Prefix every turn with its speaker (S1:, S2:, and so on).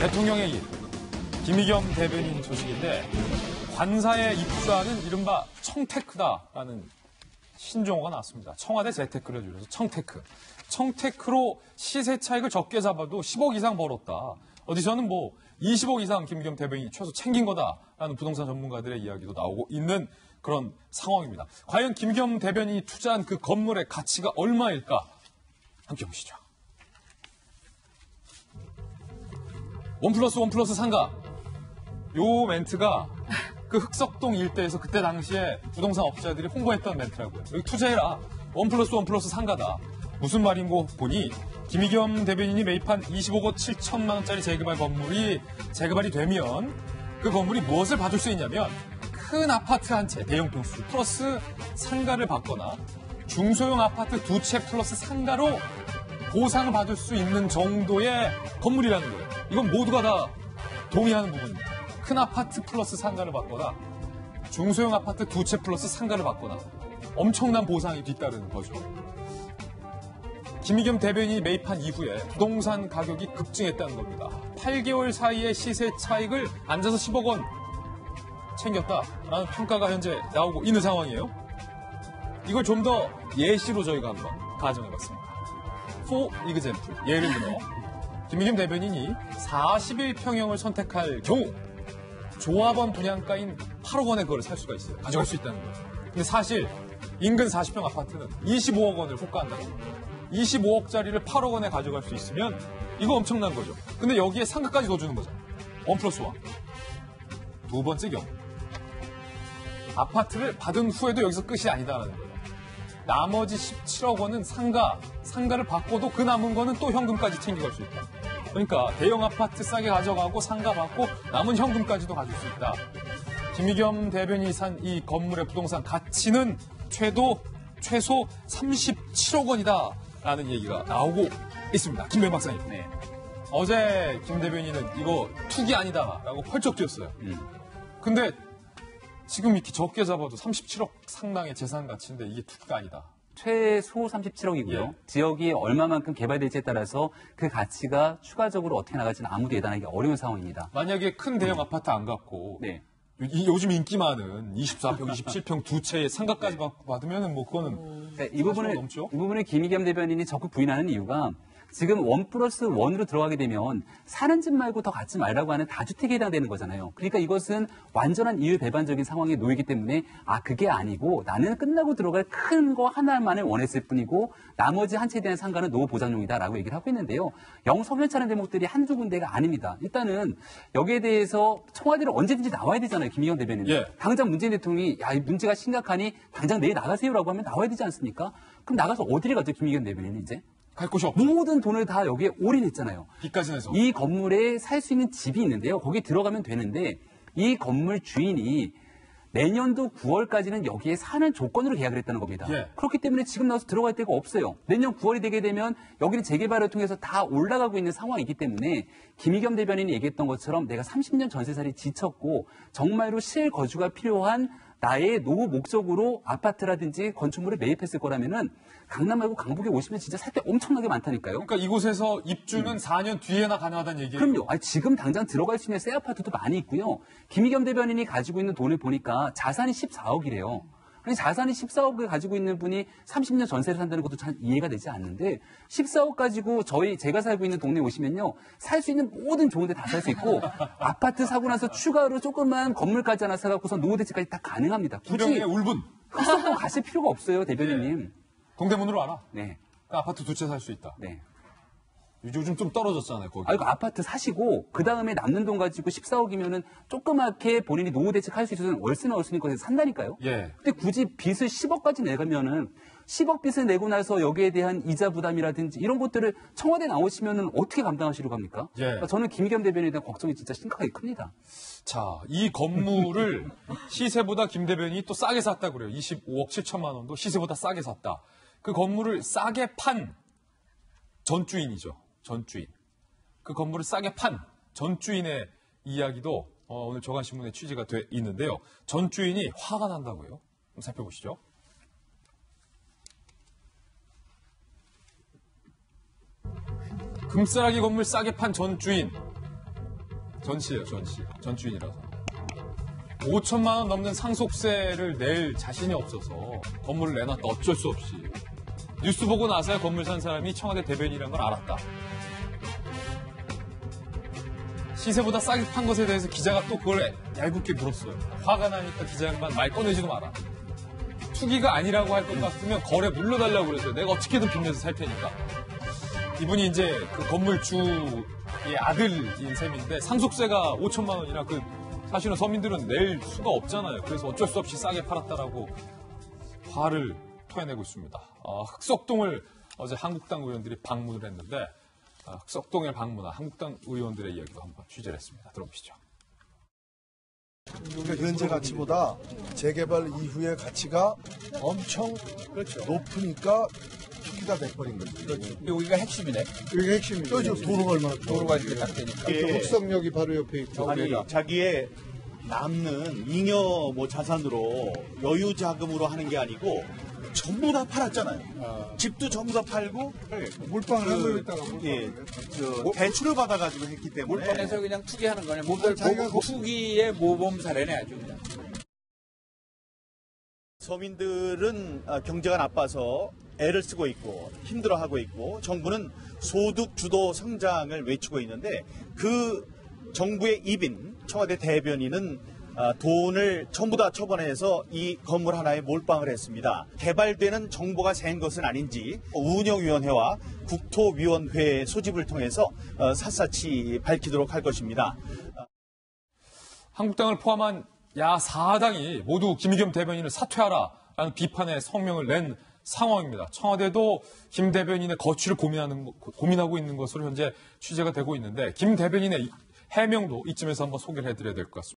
S1: 대통령의 일, 김의겸 대변인 소식인데 관사에 입주하는 이른바 청테크다라는 신종어가 나왔습니다. 청와대 재테크를 줄여서 청테크. 청테크로 시세 차익을 적게 잡아도 10억 이상 벌었다. 어디서는 20억 이상 김의겸 대변인이 최소 챙긴 거다라는 부동산 전문가들의 이야기도 나오고 있는 그런 상황입니다. 과연 김의겸 대변인이 투자한 그 건물의 가치가 얼마일까? 함께 보시죠. 원 플러스 상가. 요 멘트가 그 흑석동 일대에서 그때 당시에 부동산 업자들이 홍보했던 멘트라고요. 여기 투자해라. 원 플러스 상가다. 무슨 말인고 보니 김의겸 대변인이 매입한 25억 7천만 원짜리 재개발 건물이 재개발이 되면 그 건물이 무엇을 받을 수 있냐면 큰 아파트 한 채, 대형 평수 플러스 상가를 받거나 중소형 아파트 2채 플러스 상가로 보상을 받을 수 있는 정도의 건물이라는 거예요. 이건 모두가 다 동의하는 부분입니다. 큰 아파트 플러스 상가를 받거나 중소형 아파트 2채 플러스 상가를 받거나 엄청난 보상이 뒤따르는 거죠. 김의겸 대변인이 매입한 이후에 부동산 가격이 급증했다는 겁니다. 8개월 사이에 시세 차익을 앉아서 10억 원 챙겼다라는 평가가 현재 나오고 있는 상황이에요. 이걸 좀 더 예시로 저희가 한번 가정해봤습니다. For example, 예를 들어 김의겸 대변인이 41평형을 선택할 경우 조합원 분양가인 8억 원에 그걸 살 수가 있어요. 가져갈 수 있다는 거예요. 근데 사실 인근 40평 아파트는 25억 원을 호가한다고 합니다. 25억짜리를 8억 원에 가져갈 수 있으면 이거 엄청난 거죠. 근데 여기에 상가까지 더 주는 거잖아요. 원 플러스 원. 두 번째 경우. 아파트를 받은 후에도 여기서 끝이 아니다라는 거예요. 나머지 17억 원은 상가를 받고도 그 남은 거는 또 현금까지 챙겨갈 수 있다. 그러니까 대형 아파트 싸게 가져가고 상가 받고 남은 현금까지도 가질 수 있다. 김의겸 대변인이 산 이 건물의 부동산 가치는 최소 37억 원이다라는 얘기가 나오고 있습니다. 김병 박사님.
S2: 네.
S1: 어제 김 대변인은 이거 투기 아니다라고 펄쩍 뛰었어요. 근데 지금 이렇게 적게 잡아도 37억 상당의 재산 가치인데 이게 투기가 아니다.
S2: 최소 37억이고요.
S1: 예.
S2: 지역이 얼마만큼 개발될지에 따라서 그 가치가 추가적으로 어떻게 나갈지는 아무도 예단하기 어려운 상황입니다.
S1: 만약에 큰 대형 아파트 안 갖고
S2: 네.
S1: 요즘 인기 많은 24평, 27평 두 채의 상가까지 받으면 그거는
S2: 이 부분을 김의겸 대변인이 적극 부인하는 이유가 지금 1+1으로 들어가게 되면 사는 집 말고 더 갖지 말라고 하는 다주택에 해당되는 거잖아요. 그러니까 이것은 완전한 이율배반적인 상황에 놓이기 때문에 그게 아니고 나는 끝나고 들어갈 큰 거 하나만을 원했을 뿐이고 나머지 한 채에 대한 상가는 노후 보장용이다라고 얘기를 하고 있는데요. 성년차는 대목들이 한두 군데가 아닙니다. 일단은 여기에 대해서 청와대로 언제든지 나와야 되잖아요. 김의겸 대변인.
S1: 예.
S2: 당장 문재인 대통령이 이 문제가 심각하니 당장 내일 나가세요라고 하면 나와야 되지 않습니까? 그럼 나가서 어디를 가죠? 김의겸 대변인이 이제?
S1: 갈 곳이 없죠.
S2: 모든 돈을 다 여기에 올인했잖아요.
S1: 빚까지 내서.
S2: 이 건물에 살 수 있는 집이 있는데요. 거기 들어가면 되는데 이 건물 주인이 내년도 9월까지는 여기에 사는 조건으로 계약을 했다는 겁니다.
S1: 예.
S2: 그렇기 때문에 지금 나와서 들어갈 데가 없어요. 내년 9월이 되게 되면 여기는 재개발을 통해서 다 올라가고 있는 상황이기 때문에 김의겸 대변인이 얘기했던 것처럼 내가 30년 전세살이 지쳤고 정말로 실거주가 필요한 나의 노후 목적으로 아파트라든지 건축물을 매입했을 거라면은 강남 말고 강북에 오시면 진짜 살 게 엄청나게 많다니까요.
S1: 그러니까 이곳에서 입주는 4년 뒤에나 가능하다는 얘기예요.
S2: 그럼요. 지금 당장 들어갈 수 있는 새 아파트도 많이 있고요. 김의겸 대변인이 가지고 있는 돈을 보니까 자산이 14억이래요. 아니, 자산이 14억을 가지고 있는 분이 30년 전세를 산다는 것도 잘 이해가 되지 않는데 14억 가지고 제가 살고 있는 동네에 오시면요. 살 수 있는 모든 좋은 데 다 살 수 있고 아파트 사고 나서 추가로 조그만 건물까지 하나 사갖고서 노후 대책까지 다 가능합니다.
S1: 구경의 울분.
S2: 흑석동 가실 필요가 없어요, 대변인님.
S1: 네. 동대문으로 알아.
S2: 네.
S1: 그러니까 아파트 두 채 살 수 있다.
S2: 네.
S1: 요즘 좀 떨어졌잖아요, 거기.
S2: 그 아파트 사시고 그 다음에 남는 돈 가지고 14억이면은 조그맣게 본인이 노후 대책할 수 있어서 월세나 월세니까 산다니까요.
S1: 예.
S2: 근데 굳이 빚을 10억까지 내가면은 10억 빚을 내고 나서 여기에 대한 이자 부담이라든지 이런 것들을 청와대 나오시면은 어떻게 감당하시려고 합니까?
S1: 예.
S2: 그러니까 저는 김의겸 대변인에 대한 걱정이 진짜 심각하게 큽니다.
S1: 자, 이 건물을 시세보다 김 대변인이 또 싸게 샀다 그래요. 25억 7천만 원도 시세보다 싸게 샀다. 그 건물을 싸게 판 전주인이죠. 전주인. 그 건물을 싸게 판 전주인의 이야기도 오늘 조간신문에 취재가 돼 있는데요. 전주인이 화가 난다고요. 한번 살펴보시죠. 금싸라기 건물 싸게 판 전주인. 전시예요, 전시. 전주인이라서. 5천만 원 넘는 상속세를 낼 자신이 없어서 건물을 내놨다. 어쩔 수 없이. 뉴스 보고 나서야 건물 산 사람이 청와대 대변인이라는 걸 알았다. 시세보다 싸게 판 것에 대해서 기자가 또 그걸 얄궂게 물었어요. 화가 나니까 기자 양반 말 꺼내지도 마라. 투기가 아니라고 할 것 같으면 거래 물러달라고 그랬어요. 내가 어떻게든 빚내서 살 테니까. 이분이 이제 그 건물주의 아들인 셈인데 상속세가 5천만 원이나 사실은 서민들은 낼 수가 없잖아요. 그래서 어쩔 수 없이 싸게 팔았다라고 화를 토해내고 있습니다. 흑석동을 어제 한국당 의원들이 방문을 했는데 흑석동에 방문한 한국당 의원들의 이야기도 한번 취재를 했습니다. 들어보시죠.
S3: 그러니까 현재 가치보다 재개발 이후의 가치가 엄청 높으니까 투기가 돼버린 거죠.
S4: 여기가 핵심이네.
S3: 이게 핵심이죠. 도로가 얼마나
S4: 도로가 이렇게 딱 되니까.
S3: 흑석역이 바로 옆에 있고.
S5: 아니, 자기의 남는 잉여 자산으로 여유 자금으로 하는 게 아니고 전부 다 팔았잖아요. 집도 전부 다 팔고
S3: 몰빵을 하고 있다가
S5: 대출을 받아가지고 했기 때문에
S4: 몰빵해서 그냥 투기하는 거네. 투기의 모범 사례네 아주 그냥.
S5: 서민들은 경제가 나빠서 애를 쓰고 있고 힘들어하고 있고 정부는 소득 주도 성장을 외치고 있는데 그 정부의 입인 청와대 대변인은 돈을 전부 다 처분해서 이 건물 하나에 몰빵을 했습니다. 개발되는 정보가 센 것은 아닌지 운영위원회와 국토위원회 소집을 통해서 샅샅이 밝히도록 할 것입니다.
S1: 한국당을 포함한 야 4당이 모두 김의겸 대변인을 사퇴하라라는 비판의 성명을 낸 상황입니다. 청와대도 김 대변인의 거취를 고민하고 있는 것으로 현재 취재가 되고 있는데 김 대변인의 해명도 이쯤에서 한번 소개를 해드려야 될 것 같습니다.